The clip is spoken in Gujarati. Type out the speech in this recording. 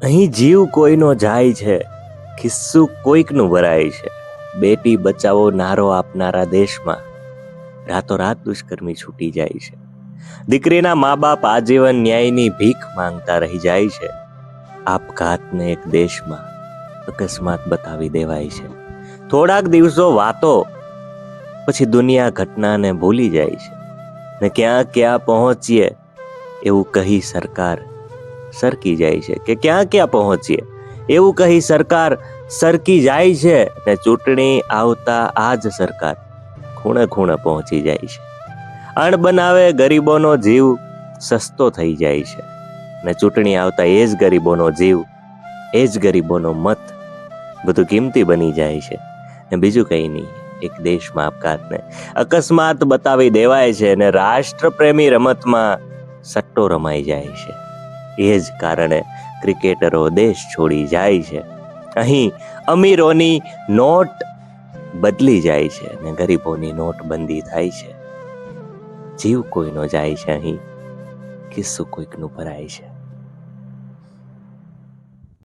અહીં જીવ કોઈનો જાય છે, ખિસ્સું કોઈકનું ભરાય છે. બેટી બચાવો નારો આપનારા દેશમાં રાતોરાત દુષ્કર્મી છૂટી જાય છે. દીકરીના મા બાપ આજીવન ન્યાયની ભીખ માંગતા રહી જાય છે. આપઘાતને એક દેશમાં અકસ્માત બતાવી દેવાય છે. થોડાક દિવસો વાતો, પછી દુનિયા ઘટનાને ભૂલી જાય છે. ને ક્યાં ક્યાં પહોંચીએ એવું કહી સરકાર સરકી જાય છે, કે ક્યાં ક્યાં પહોંચીએ એવું કહી સરકાર સરકી જાય છે. ને ચૂંટણી આવતા આ જ સરકાર ખૂણે ખૂણે પહોંચી જાય છે. અણ બનાવે ગરીબોનો જીવ સસ્તો થઈ જાય છે. ને ચૂંટણી આવતા એ જ ગરીબોનો જીવ, એ જ ગરીબોનો મત બધું કિંમતી બની જાય છે. ને બીજું કંઈ નહીં, એક દેશમાં આપઘાતને અકસ્માત બતાવી દેવાય છે. ને રાષ્ટ્રપ્રેમી રમતમાં સટ્ટો રમાઈ જાય છે. એ જ કારણે ક્રિકેટરો દેશ છોડી જાય છે. અહીં અમીરોની નોટ બદલી જાય છે અને ગરીબોની નોટબંધી થાય છે. જીવ કોઈનો જાય છે, અહીં કિસ્સું કોઈકનું ભરાય છે.